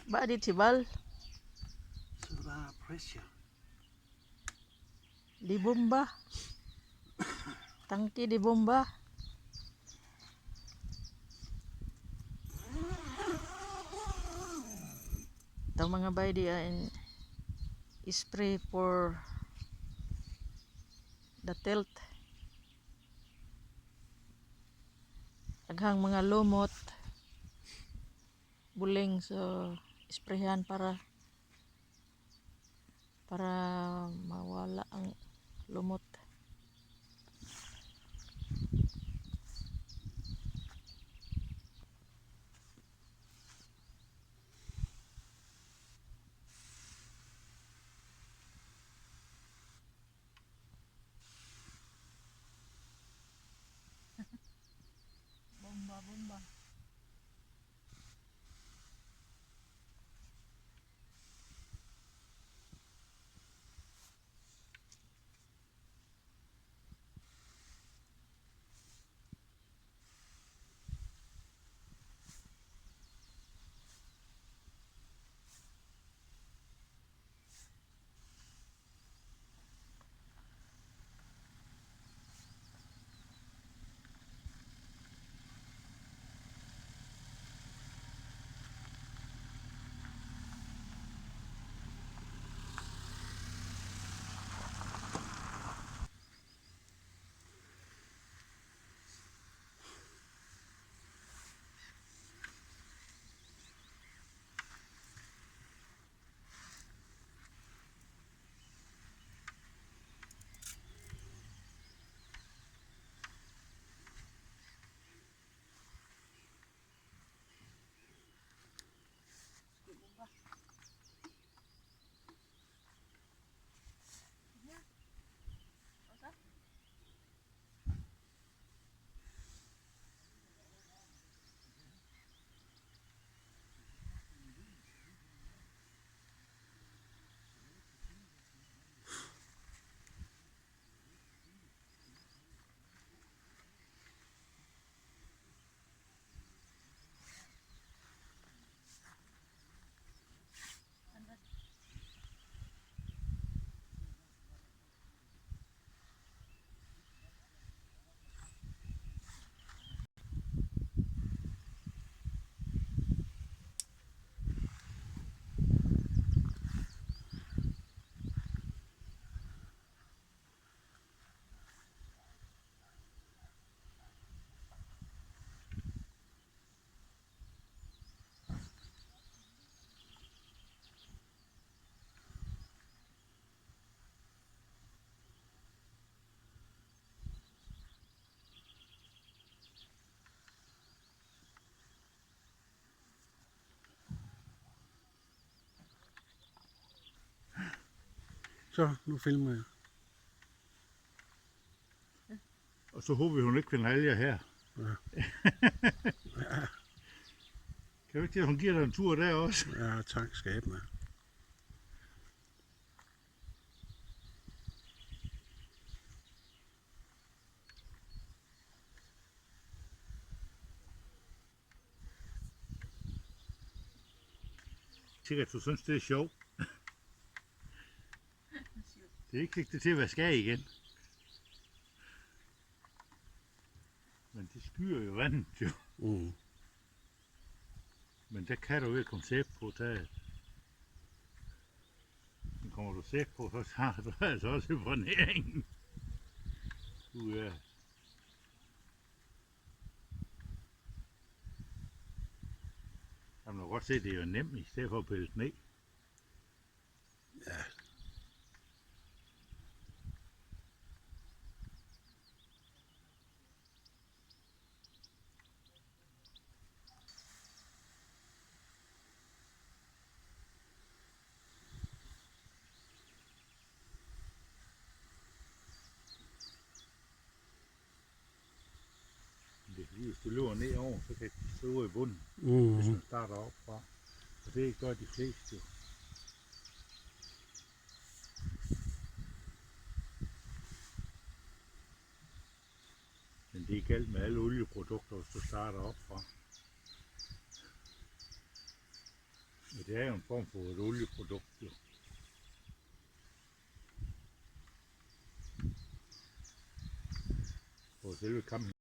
Ba di tibal? Solar pressure. Di bomba. Tangki di bomba. Ito mga bay di spray for the tilt. Aghang mga lumot. Buling so sprayhan para mawala ang lumot. Bomba. Så, nu filmer jeg. Og så håber vi, hun ikke finder alger her. Ja. Ja, Kan du ikke det, hun giver dig en tur der også? ja, tak skabende. Sikkert, du synes, det er sjovt. Det er ikke det til at være skag igen. Men det skyer jo vandet jo. Mm. Men der kan du jo komme sæt på taget. Men kommer du sæt på, så har du altså også imponeringen. Ja. Man kan godt se, at det er jo nemt i stedet for at pille ned. Ja. Det er fordi, hvis du løber ned over, så kan de stå i bunden, Mm. hvis man starter op fra. Og det gør de fleste jo. Men det er galt med alle olieprodukter, hvis du starter op fra. Men det er jo en form for et olieprodukt, jo. På selve kampen.